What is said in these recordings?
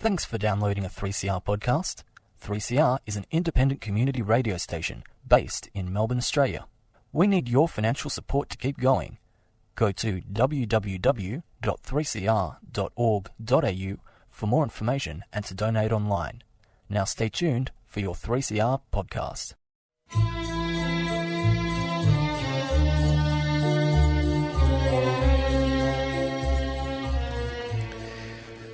Thanks for downloading a 3CR podcast. 3CR is an independent community radio station based in Melbourne, Australia. We need your financial support to keep going. Go to www.3cr.org.au for more information and to donate online. Now stay tuned for your 3CR podcast.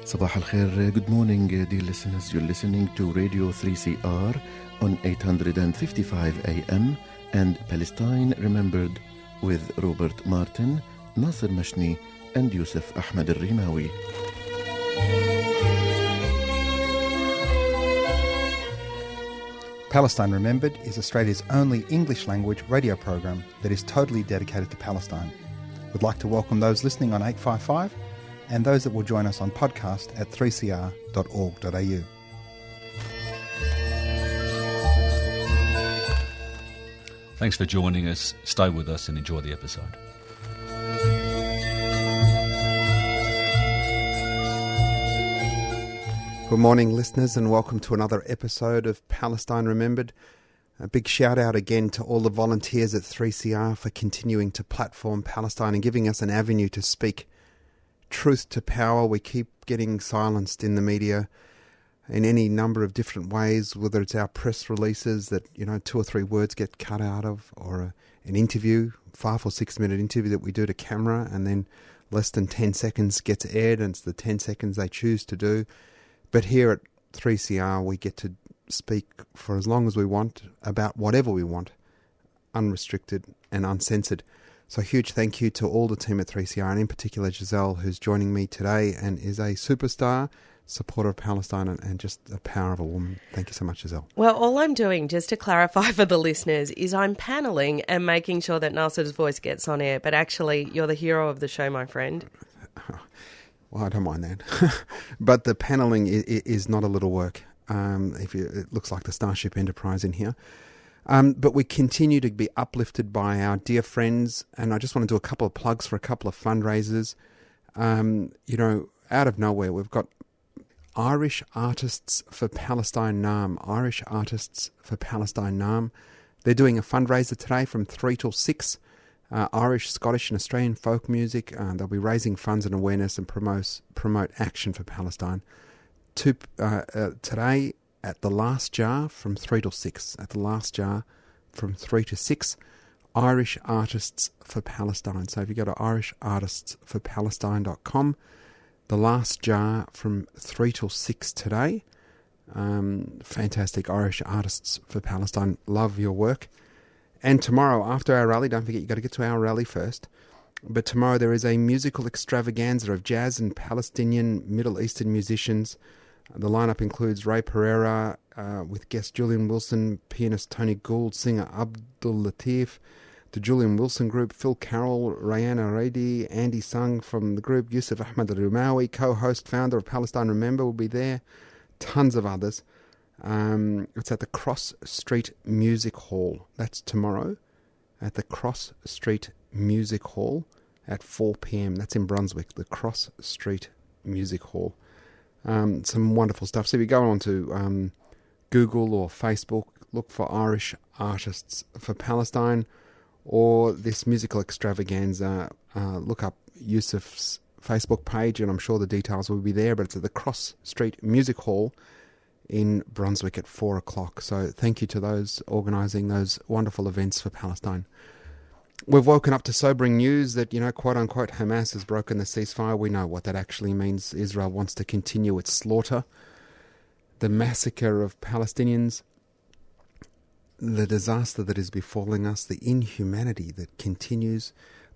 Sabah al-Khair, good morning dear listeners. You're listening to Radio 3CR on 855 AM and Palestine Remembered with Robert Martin, Nasser Mashni and Yusuf Ahmed al-Rimawi. Palestine Remembered is Australia's only English-language radio program that is totally dedicated to Palestine. We'd like to welcome those listening on 855 and those that will join us on podcast at 3cr.org.au. Thanks for joining us. Stay with us and enjoy the episode. Good morning, listeners, and welcome to another episode of Palestine Remembered. A big shout out again to all the volunteers at 3CR for continuing to platform Palestine and giving us an avenue to speak truth to power. We keep getting silenced in the media in any number of different ways, whether it's our press releases that, 2 or 3 words get cut out of, or an interview, 5 or 6 minute interview that we do to camera, and then less than 10 seconds gets aired, and it's the 10 seconds they choose to do. But here at 3CR, we get to speak for as long as we want about whatever we want, unrestricted and uncensored. So a huge thank you to all the team at 3CR, and in particular Giselle, who's joining me today and is a superstar supporter of Palestine and just the power of a woman. Thank you so much, Giselle. Well, all I'm doing, just to clarify for the listeners, is I'm panelling and making sure that Nasser's voice gets on air, but actually you're the hero of the show, my friend. Well, I don't mind that. But the panelling is not a little work. It looks like the Starship Enterprise in here. But we continue to be uplifted by our dear friends, and I just want to do a couple of plugs for a couple of fundraisers. Out of nowhere, we've got Irish Artists for Palestine Naarm. Irish Artists for Palestine Naarm. They're doing a fundraiser today from 3 till 6. Irish, Scottish and Australian folk music. They'll be raising funds and awareness and promote action for Palestine. Today, at the Last Jar from 3 till 6. At the Last Jar from 3 to 6. Irish Artists for Palestine. So if you go to irishartistsforpalestine.com, the Last Jar from 3 till 6 today. Fantastic. Irish Artists for Palestine. Love your work. And tomorrow, after our rally, don't forget, you've got to get to our rally first. But tomorrow there is a musical extravaganza of jazz and Palestinian Middle Eastern musicians. The lineup includes Ray Pereira with guest Julian Wilson, pianist Tony Gould, singer Abdul Latif, the Julian Wilson Group, Phil Carroll, Rayana Radi, Andy Sung from the group, Yusuf Ahmed al-Rumawi, co-host, founder of Palestine Remember, will be there. Tons of others. It's at the Cross Street Music Hall. That's tomorrow at the Cross Street Music Hall at 4 p.m. That's in Brunswick, the Cross Street Music Hall. Some wonderful stuff. So if you go on to Google or Facebook, look for Irish Artists for Palestine or this musical extravaganza. Look up Yusuf's Facebook page and I'm sure the details will be there, but it's at the Cross Street Music Hall in Brunswick at 4 o'clock. So thank you to those organising those wonderful events for Palestine. We've woken up to sobering news that, quote-unquote, Hamas has broken the ceasefire. We know what that actually means. Israel wants to continue its slaughter, the massacre of Palestinians, the disaster that is befalling us, the inhumanity that continues.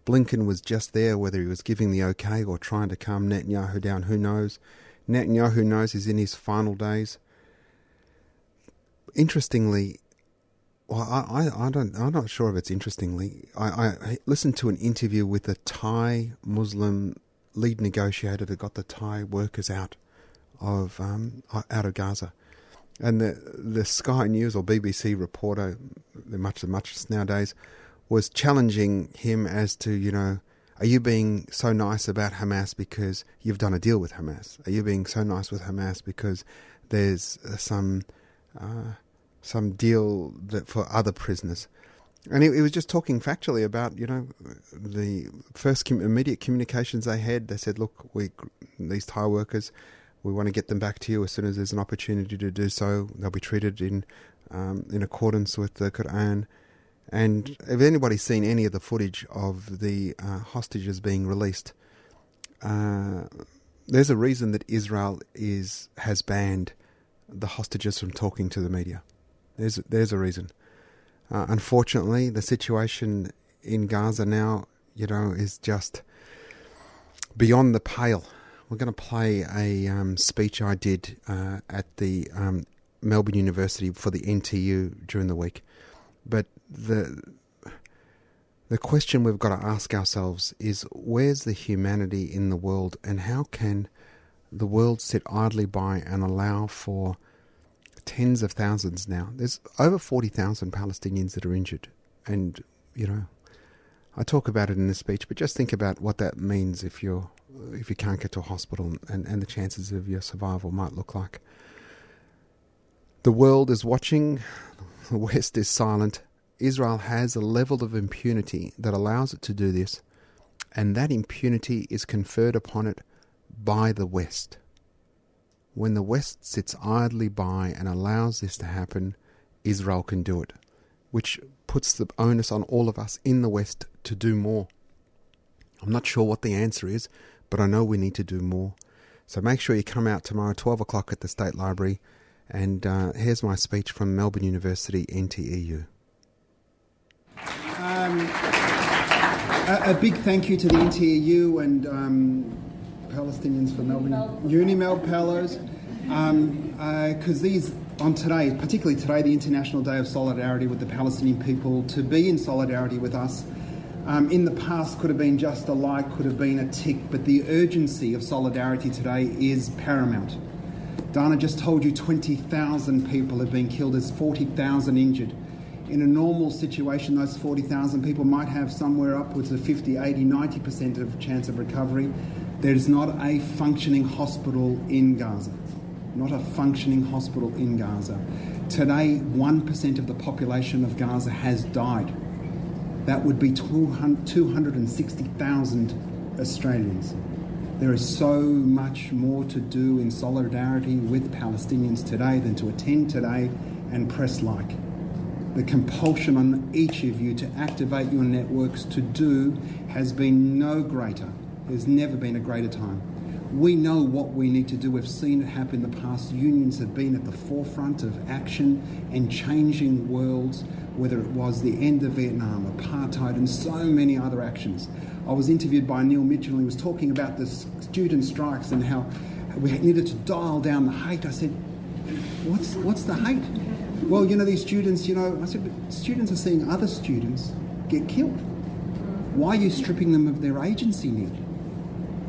Blinken was just there, whether he was giving the okay or trying to calm Netanyahu down, who knows. Netanyahu knows he's in his final days. Interestingly, well, I'm not sure if it's interestingly. I listened to an interview with a Thai Muslim lead negotiator that got the Thai workers out of Gaza, and the Sky News or BBC reporter, much nowadays, was challenging him as to Are you being so nice about Hamas because you've done a deal with Hamas? Are you being so nice with Hamas because there's some deal that for other prisoners? And he was just talking factually about, the first immediate communications they had. They said, look, these Thai workers, we want to get them back to you as soon as there's an opportunity to do so. They'll be treated in accordance with the Quran. And if anybody's seen any of the footage of the hostages being released, there's a reason that Israel has banned the hostages from talking to the media. There's a reason. Unfortunately, the situation in Gaza now, is just beyond the pale. We're going to play a speech I did at the Melbourne University for the NTEU during the week. But the question we've got to ask ourselves is, where's the humanity in the world, and how can the world sit idly by and allow for tens of thousands now? There's over 40,000 Palestinians that are injured. And, I talk about it in this speech, but just think about what that means if you can't get to a hospital and the chances of your survival might look like. The world is watching. The West is silent. Israel has a level of impunity that allows it to do this, and that impunity is conferred upon it by the West. When the West sits idly by and allows this to happen, Israel can do it, which puts the onus on all of us in the West to do more. I'm not sure what the answer is, but I know we need to do more. So make sure you come out tomorrow, 12 o'clock at the State Library. And here's my speech from Melbourne University NTEU. A big thank you to the NTEU and Palestinians for Melbourne, UniMel Fellows, because these, on today, particularly today, the International Day of Solidarity with the Palestinian People, to be in solidarity with us, in the past could have been just a like, could have been a tick, but the urgency of solidarity today is paramount. Dana just told you 20,000 people have been killed, there's 40,000 injured. In a normal situation, those 40,000 people might have somewhere upwards of 50, 80, 90% of chance of recovery. There's not a functioning hospital in Gaza. Not a functioning hospital in Gaza. Today, 1% of the population of Gaza has died. That would be 260,000 Australians. There is so much more to do in solidarity with Palestinians today than to attend today and press like. The compulsion on each of you to activate your networks to do has been no greater. There's never been a greater time. We know what we need to do. We've seen it happen in the past. Unions have been at the forefront of action and changing worlds, whether it was the end of Vietnam, apartheid, and so many other actions. I was interviewed by Neil Mitchell, and he was talking about the student strikes and how we needed to dial down the hate. I said, what's the hate? Well, these students, I said, but students are seeing other students get killed. Why are you stripping them of their agency, Neil?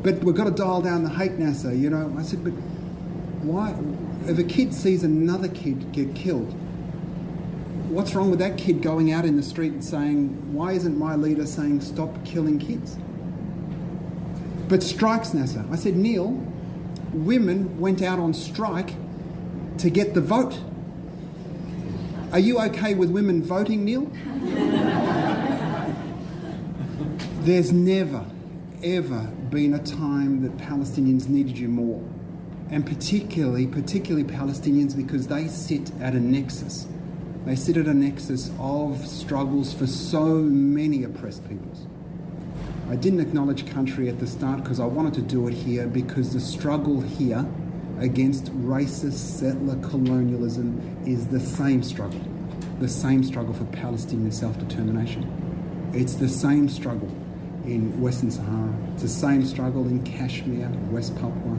But we've got to dial down the hate, Nasser. I said, but why? If a kid sees another kid get killed, what's wrong with that kid going out in the street and saying, why isn't my leader saying stop killing kids? But strikes, Nasser. I said, Neil, women went out on strike to get the vote. Are you okay with women voting, Neil? There's never, ever been a time that Palestinians needed you more. And particularly Palestinians, because they sit at a nexus. They sit at a nexus of struggles for so many oppressed peoples. I didn't acknowledge country at the start because I wanted to do it here, because the struggle here against racist settler colonialism is the same struggle for Palestinian self-determination. It's the same struggle in Western Sahara. It's the same struggle in Kashmir, West Papua,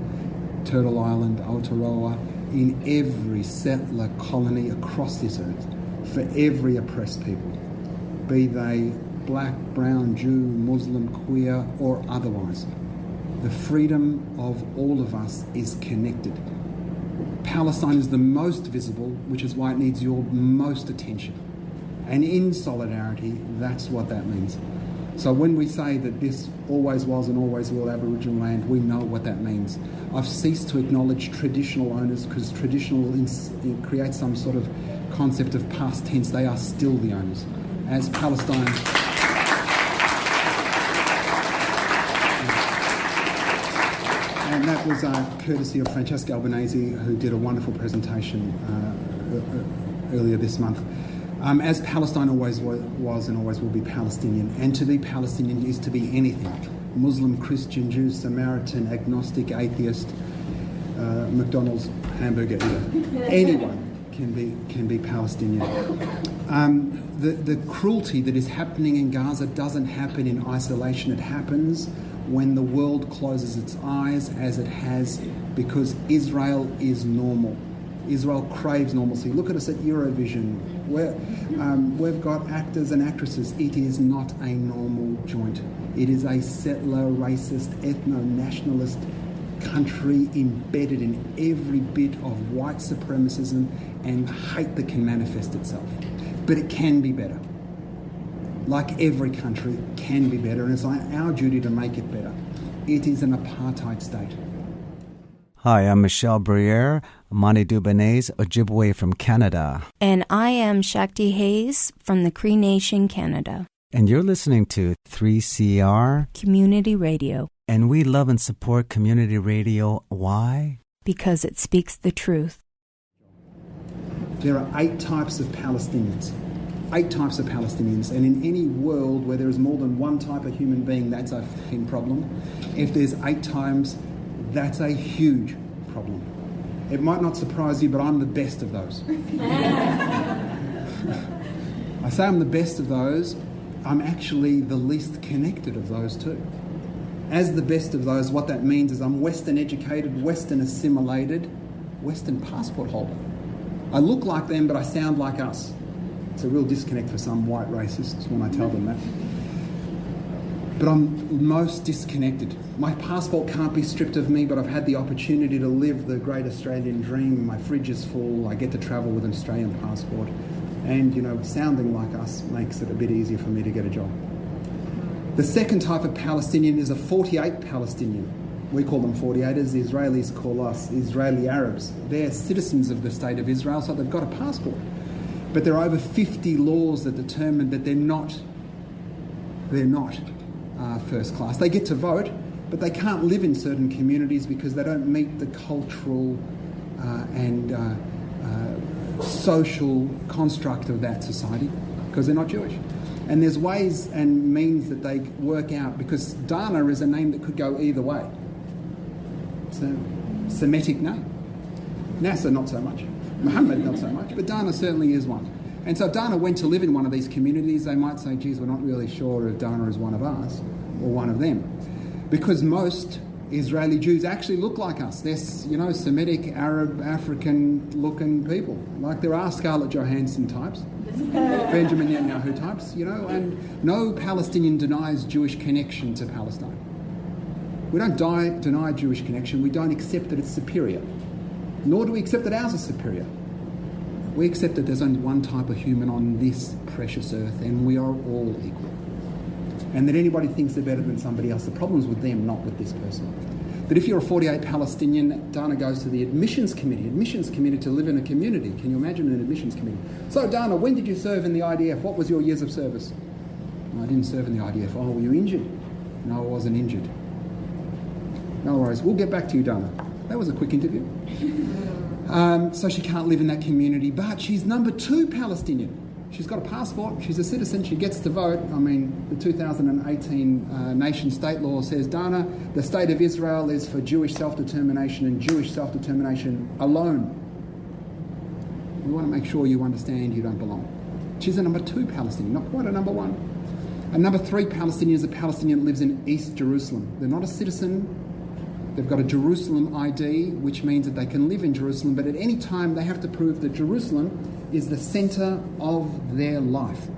Turtle Island, Aotearoa, in every settler colony across this earth, for every oppressed people, be they black, brown, Jew, Muslim, queer, or otherwise. The freedom of all of us is connected. Palestine is the most visible, which is why it needs your most attention. And in solidarity, that's what that means. So when we say that this always was and always will Aboriginal land, we know what that means. I've ceased to acknowledge traditional owners because traditional creates some sort of concept of past tense. They are still the owners. As Palestine... And that was courtesy of Francesca Albanese, who did a wonderful presentation earlier this month. As Palestine always was and always will be Palestinian, and to be Palestinian is to be anything. Muslim, Christian, Jew, Samaritan, agnostic, atheist, McDonald's hamburger eater. Anyone can be Palestinian. The cruelty that is happening in Gaza doesn't happen in isolation. It happens when the world closes its eyes, as it has, because Israel is normal. Israel craves normalcy. Look at us at Eurovision. We've got actors and actresses. It is not a normal joint. It is a settler, racist, ethno-nationalist country embedded in every bit of white supremacism and hate that can manifest itself. But it can be better. Like every country, can be better, and it's our duty to make it better. It is an apartheid state. Hi, I'm Michelle Briere, Mani Dubanese, Ojibwe from Canada. And I am Shakti Hayes from the Cree Nation, Canada. And you're listening to 3CR Community Radio. And we love and support community radio. Why? Because it speaks the truth. There are 8 types of Palestinians. 8 types of Palestinians, and in any world where there is more than one type of human being, that's a f***ing problem. If there's 8 times, that's a huge problem. It might not surprise you, but I'm the best of those. I say I'm the best of those, I'm actually the least connected of those too. As the best of those, what that means is I'm Western educated, Western assimilated, Western passport holder. I look like them, but I sound like us. It's a real disconnect for some white racists when I tell them that. But I'm most disconnected. My passport can't be stripped of me, but I've had the opportunity to live the great Australian dream. My fridge is full. I get to travel with an Australian passport. And, sounding like us makes it a bit easier for me to get a job. The second type of Palestinian is a 48 Palestinian. We call them 48ers. The Israelis call us Israeli Arabs. They're citizens of the state of Israel, so they've got a passport. But there are over 50 laws that determine that they're not first class. They get to vote, but they can't live in certain communities because they don't meet the cultural and social construct of that society because they're not Jewish. And there's ways and means that they work out, because Dana is a name that could go either way. It's a Semitic name. Nasser, not so much. Muhammad, not so much, but Dana certainly is one. And so if Dana went to live in one of these communities, they might say, geez, we're not really sure if Dana is one of us or one of them. Because most Israeli Jews actually look like us. They're, Semitic, Arab, African-looking people. Like there are Scarlett Johansson types, Benjamin Netanyahu types, and no Palestinian denies Jewish connection to Palestine. We don't deny Jewish connection. We don't accept that it's superior. Nor do we accept that ours is superior. We accept that there's only one type of human on this precious earth, and we are all equal. And that anybody thinks they're better than somebody else, the problem's with them, not with this person. That if you're a 48 Palestinian, Dana goes to the admissions committee to live in a community. Can you imagine an admissions committee? So Dana, when did you serve in the IDF? What was your years of service? I didn't serve in the IDF. Oh, were you injured? No, I wasn't injured. No worries. We'll get back to you, Dana. That was a quick interview. So she can't live in that community, but she's number 2 Palestinian. She's got a passport, she's a citizen, she gets to vote. The 2018 nation-state law says, Dana, the state of Israel is for Jewish self-determination and Jewish self-determination alone. We want to make sure you understand you don't belong. She's a number 2 Palestinian, not quite a number 1. A number 3 Palestinian is a Palestinian that lives in East Jerusalem. They're not a citizen. They've got a Jerusalem ID, which means that they can live in Jerusalem, but at any time they have to prove that Jerusalem is the centre of their life.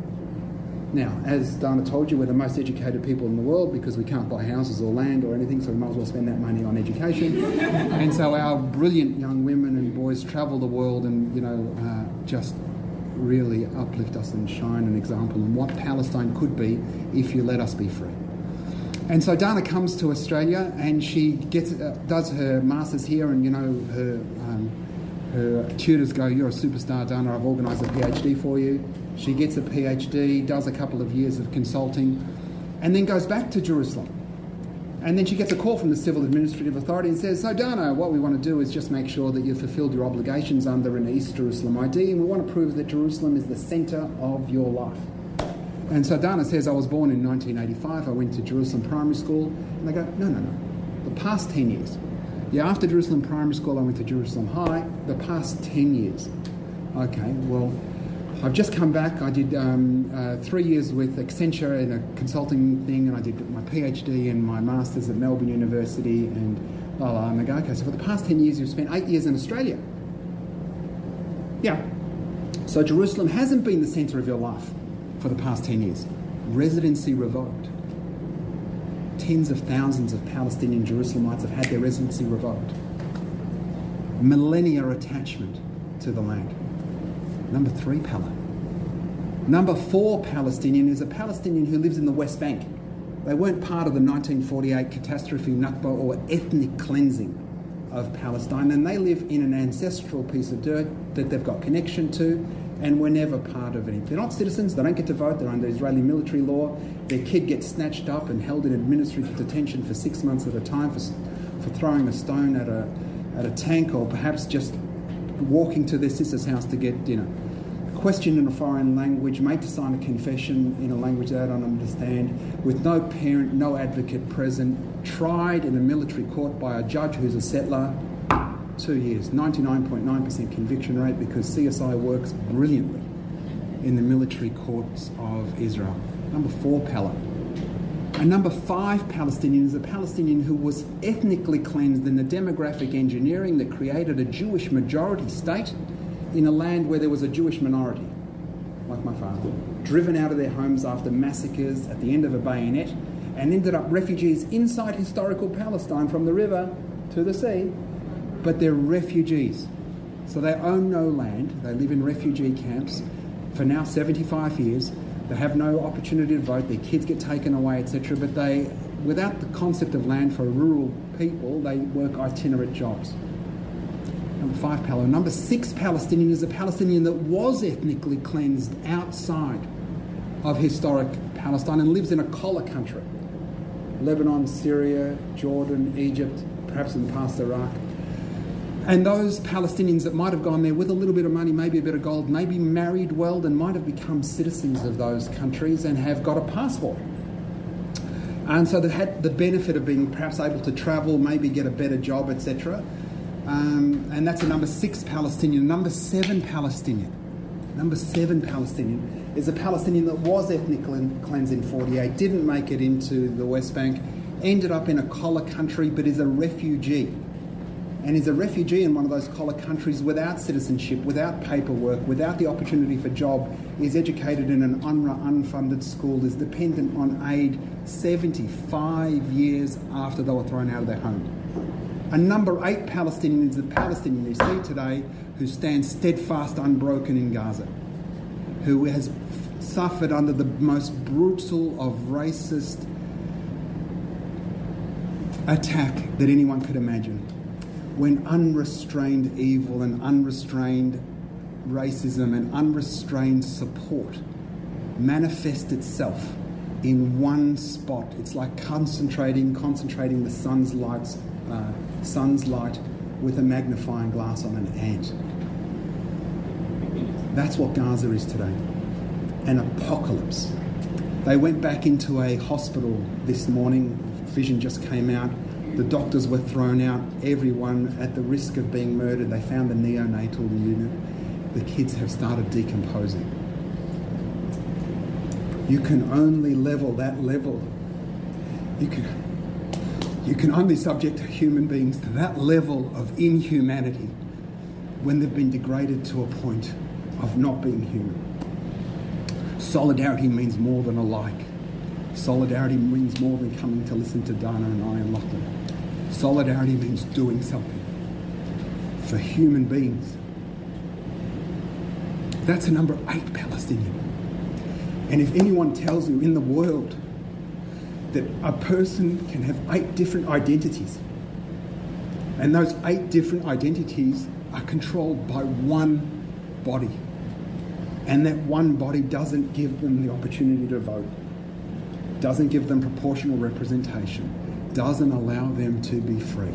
Now, as Dana told you, we're the most educated people in the world because we can't buy houses or land or anything, so we might as well spend that money on education. And so our brilliant young women and boys travel the world and, just really uplift us and shine an example on what Palestine could be if you let us be free. And so Dana comes to Australia, and she does her masters here, and her tutors go, "You're a superstar, Dana. I've organised a PhD for you." She gets a PhD, does a couple of years of consulting, and then goes back to Jerusalem. And then she gets a call from the Civil Administrative Authority and says, "So Dana, what we want to do is just make sure that you've fulfilled your obligations under an East Jerusalem ID, and we want to prove that Jerusalem is the centre of your life." And so Dana says, "I was born in 1985, I went to Jerusalem Primary School." And they go, no, the past 10 years. Yeah, after Jerusalem Primary School, I went to Jerusalem High, the past 10 years. Okay, well, I've just come back. I did 3 years with Accenture in a consulting thing, and I did my PhD and my Masters at Melbourne University, and blah, blah. And they go, "Okay, so for the past 10 years, you've spent 8 years in Australia." Yeah. So Jerusalem hasn't been the centre of your life for the past 10 years. Residency revoked. Tens of thousands of Palestinian Jerusalemites have had their residency revoked. Millennia attachment to the land. Number 3, Pala. Number 4 Palestinian is a Palestinian who lives in the West Bank. They weren't part of the 1948 catastrophe, Nakba, or ethnic cleansing of Palestine, and they live in an ancestral piece of dirt that they've got connection to, and were never part of it. They're not citizens, they don't get to vote, they're under Israeli military law. Their kid gets snatched up and held in administrative detention for 6 months at a time for throwing a stone at a tank, or perhaps just walking to their sister's house to get dinner. Questioned in a foreign language, made to sign a confession in a language they don't understand, with no parent, no advocate present, tried in a military court by a judge who's a settler. 2 years, 99.9% conviction rate, because CSI works brilliantly in the military courts of Israel. Number 4, Pala. And number 5 Palestinian is a Palestinian who was ethnically cleansed in the demographic engineering that created a Jewish majority state in a land where there was a Jewish minority, like my father, driven out of their homes after massacres at the end of a bayonet, and ended up refugees inside historical Palestine from the river to the sea. But they're refugees. So they own no land. They live in refugee camps for now 75 years. They have no opportunity to vote. Their kids get taken away, etc. But they, without the concept of land for rural people, they work itinerant jobs. Number 5, Palo. Number 6 Palestinian is a Palestinian that was ethnically cleansed outside of historic Palestine and lives in a collar country. Lebanon, Syria, Jordan, Egypt, perhaps in the past Iraq. And those Palestinians that might have gone there with a little bit of money, maybe a bit of gold, maybe married well, and might have become citizens of those countries and have got a passport. And so they've had the benefit of being perhaps able to travel, maybe get a better job, etc. And that's a number 6 Palestinian. Number 7 Palestinian. Number 7 Palestinian is a Palestinian that was ethnically cleansed in 48, didn't make it into the West Bank, ended up in a collar country, but is a refugee. And is a refugee in one of those collar countries without citizenship, without paperwork, without the opportunity for job, is educated in an UNRWA unfunded school, is dependent on aid 75 years after they were thrown out of their home. And number 8 Palestinian is the Palestinian you see today who stands steadfast, unbroken in Gaza, who has suffered under the most brutal of racist attack that anyone could imagine. When unrestrained evil and unrestrained racism and unrestrained support manifest itself in one spot, it's like concentrating the sun's light with a magnifying glass on an ant. That's what Gaza is today. An apocalypse. They went back into a hospital this morning. Vision just came out. The doctors were thrown out, everyone at the risk of being murdered. They found the neonatal unit. The kids have started decomposing. You can only level that level. You can only subject human beings to that level of inhumanity when they've been degraded to a point of not being human. Solidarity means more than a like. Solidarity means more than coming to listen to Dana and I and Lachlan. Solidarity means doing something for human beings. That's a number 8 Palestinian. And if anyone tells you in the world that a person can have 8 different identities, and those 8 different identities are controlled by one body, and that one body doesn't give them the opportunity to vote, doesn't give them proportional representation, doesn't allow them to be free.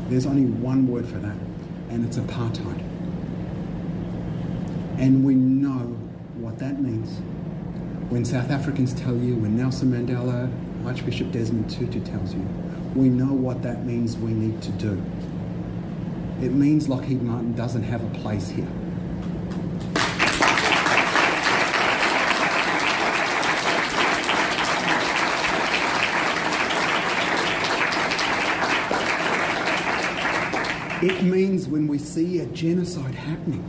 There's only one word for that, and it's apartheid. And we know what that means. When South Africans tell you, when Nelson Mandela, Archbishop Desmond Tutu tells you, we know what that means we need to do. It means Lockheed Martin doesn't have a place here. It means when we see a genocide happening,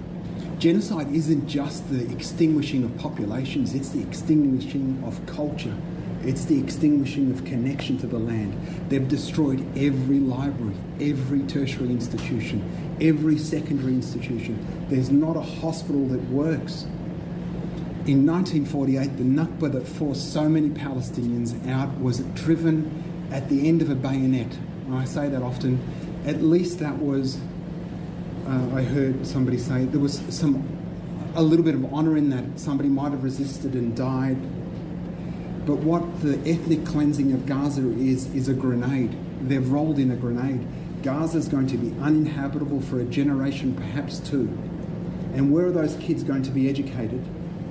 genocide isn't just the extinguishing of populations, it's the extinguishing of culture. It's the extinguishing of connection to the land. They've destroyed every library, every tertiary institution, every secondary institution. There's not a hospital that works. In 1948, the Nakba that forced so many Palestinians out was driven at the end of a bayonet. And I say that often. At least that was, I heard somebody say, there was a little bit of honour in that. Somebody might have resisted and died. But what the ethnic cleansing of Gaza is a grenade. They've rolled in a grenade. Gaza is going to be uninhabitable for a generation, perhaps 2. And where are those kids going to be educated?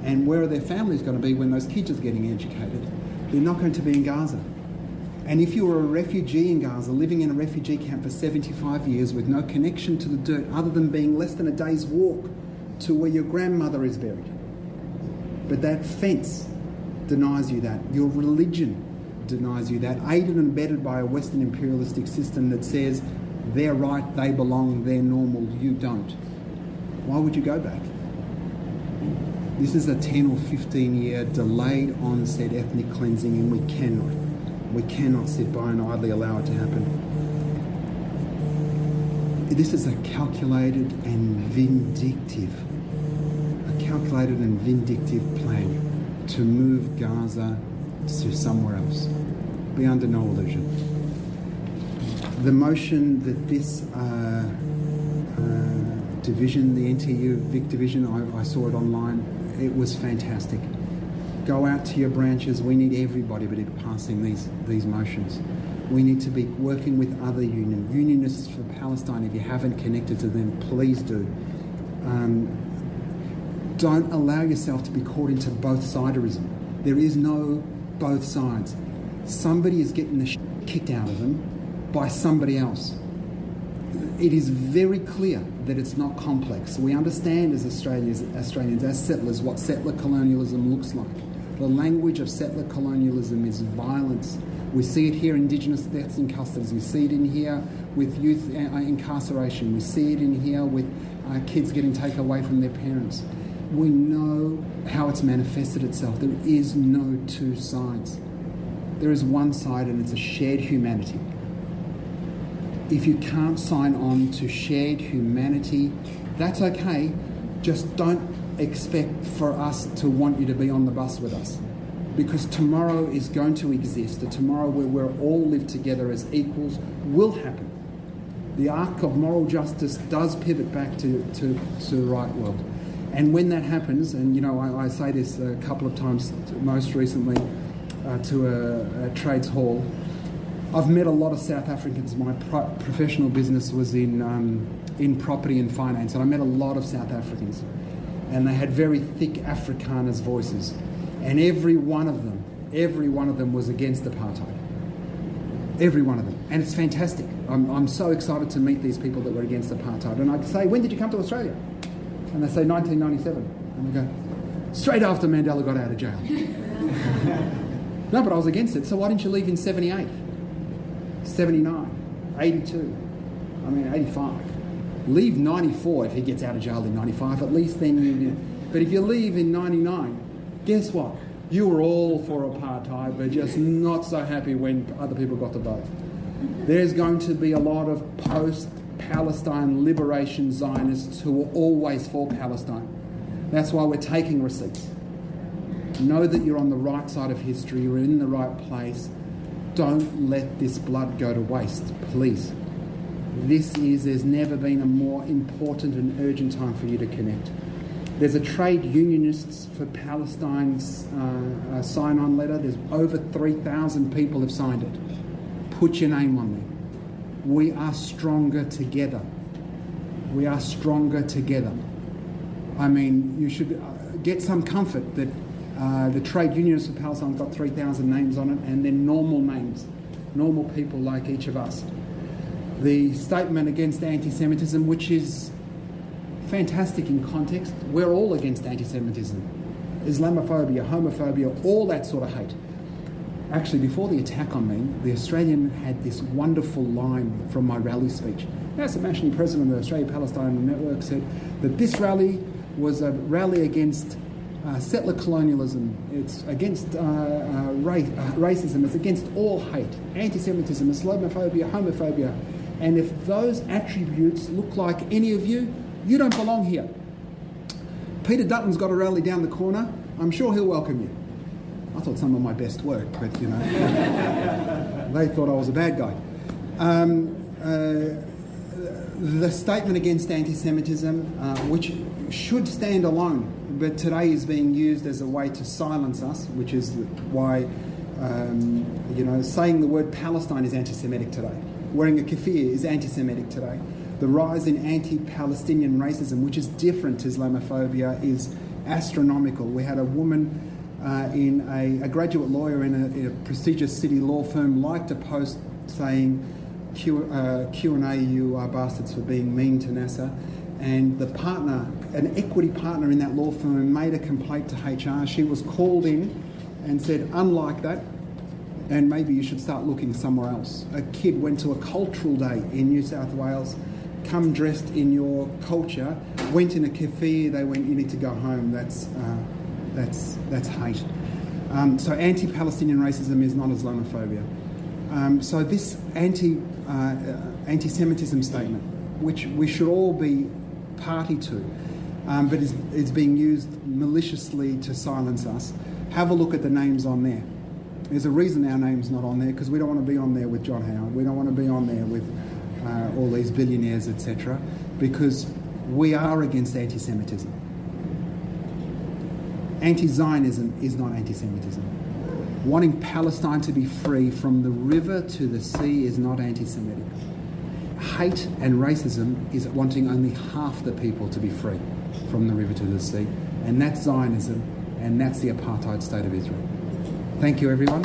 And where are their families going to be when those kids are getting educated? They're not going to be in Gaza. And if you were a refugee in Gaza, living in a refugee camp for 75 years with no connection to the dirt other than being less than a day's walk to where your grandmother is buried, but that fence denies you that. Your religion denies you that, aided and abetted by a Western imperialistic system that says they're right, they belong, they're normal, you don't. Why would you go back? This is a 10 or 15 year delayed onset ethnic cleansing, and we cannot sit by and idly allow it to happen. This is a calculated and vindictive plan to move Gaza to somewhere else. Be under no illusion. The motion that this division, the NTEU Vic division, I saw it online, it was fantastic. Go out to your branches. We need everybody to be passing these motions. We need to be working with other unionists for Palestine. If you haven't connected to them, please do. Don't allow yourself to be caught into both-siderism. There is no both sides. Somebody is getting the shit kicked out of them by somebody else. It is very clear that it's not complex. We understand as Australians, as settlers, what settler colonialism looks like. The language of settler colonialism is violence. We see it here, Indigenous deaths in custody. We see it in here with youth incarceration. We see it in here with kids getting taken away from their parents. We know how it's manifested itself. There is no two sides. There is one side, and it's a shared humanity. If you can't sign on to shared humanity, that's okay. Just don't expect for us to want you to be on the bus with us, because tomorrow is going to exist. A tomorrow where we'll all live together as equals will happen. The arc of moral justice does pivot back to the right world. And when that happens, and I say this a couple of times, most recently to a trades hall, I've met a lot of South Africans. My professional business was in property and finance, and I met a lot of South Africans. And they had very thick Afrikaners voices. And every one of them was against apartheid. Every one of them. And it's fantastic. I'm so excited to meet these people that were against apartheid. And I'd say, when did you come to Australia? And they say, 1997. And I go, straight after Mandela got out of jail. No, but I was against it. So why didn't you leave in 78, 79, 82, 85? Leave 94 if he gets out of jail in 95. At least then you... But if you leave in 99, guess what? You were all for apartheid, but just not so happy when other people got to vote. There's going to be a lot of post-Palestine liberation Zionists who were always for Palestine. That's why we're taking receipts. Know that you're on the right side of history, you're in the right place. Don't let this blood go to waste, please. There's never been a more important and urgent time for you to connect. There's a trade unionists for Palestine's sign-on letter. There's over 3,000 people have signed it. Put your name on there. We are stronger together. We are stronger together. I mean, you should get some comfort that the trade unionists for Palestine got 3,000 names on it, and they're normal names, normal people like each of us. The statement against anti-Semitism, which is fantastic in context. We're all against anti-Semitism, Islamophobia, homophobia, all that sort of hate. Actually, before the attack on me, the Australian had this wonderful line from my rally speech. Nasser, president of the Australia Palestine Network, said that this rally was a rally against settler colonialism. It's against racism. It's against all hate, anti-Semitism, Islamophobia, homophobia. And if those attributes look like any of you, you don't belong here. Peter Dutton's got a rally down the corner. I'm sure he'll welcome you. I thought some of my best work, but, you know, they thought I was a bad guy. The statement against anti-Semitism, which should stand alone, but today is being used as a way to silence us, which is why, saying the word Palestine is anti-Semitic today. Wearing a keffiyeh is anti-Semitic today. The rise in anti-Palestinian racism, which is different to Islamophobia, is astronomical. We had a woman a graduate lawyer in a prestigious city law firm, liked a post saying, Q&A, you are bastards for being mean to Nasser. And the partner, an equity partner in that law firm, made a complaint to HR. She was called in and said, unlike that, and maybe you should start looking somewhere else. A kid went to a cultural day in New South Wales, come dressed in your culture, went in a keffiyeh, they went, you need to go home. That's hate. So anti-Palestinian racism is not Islamophobia. So this anti-Semitism statement, which we should all be party to, but is being used maliciously to silence us. Have a look at the names on there. There's a reason our name's not on there, because we don't want to be on there with John Howard. We don't want to be on there with all these billionaires, etc., because we are against anti-Semitism. Anti-Zionism is not anti-Semitism. Wanting Palestine to be free from the river to the sea is not anti-Semitic. Hate and racism is wanting only half the people to be free from the river to the sea, and that's Zionism, and that's the apartheid state of Israel. Thank you, everyone.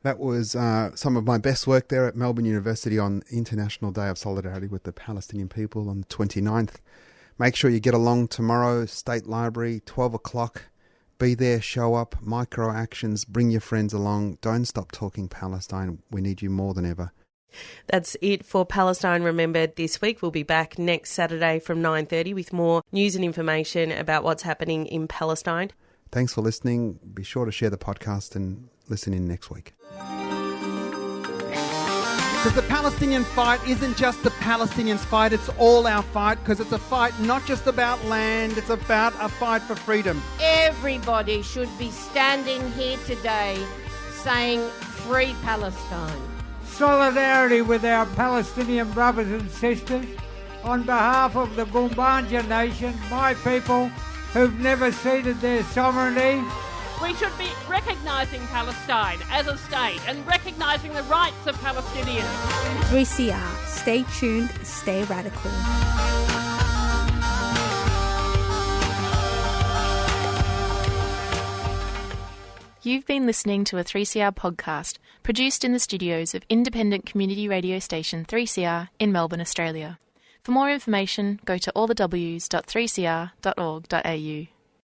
That was some of my best work there at Melbourne University on International Day of Solidarity with the Palestinian People on the 29th. Make sure you get along tomorrow, State Library, 12 o'clock. Be there, show up, micro actions, bring your friends along. Don't stop talking Palestine. We need you more than ever. That's it for Palestine Remembered this week. We'll be back next Saturday from 9:30 with more news and information about what's happening in Palestine. Thanks for listening. Be sure to share the podcast and listen in next week. Because the Palestinian fight isn't just the Palestinians' fight, it's all our fight, because it's a fight not just about land, it's about a fight for freedom. Everybody should be standing here today saying, Free Palestine. Solidarity with our Palestinian brothers and sisters on behalf of the Gumbaynja Nation, my people who've never ceded their sovereignty. We should be recognising Palestine as a state and recognising the rights of Palestinians. 3CR. Stay tuned, stay radical. You've been listening to a 3CR podcast produced in the studios of independent community radio station 3CR in Melbourne, Australia. For more information, go to allthews.3cr.org.au.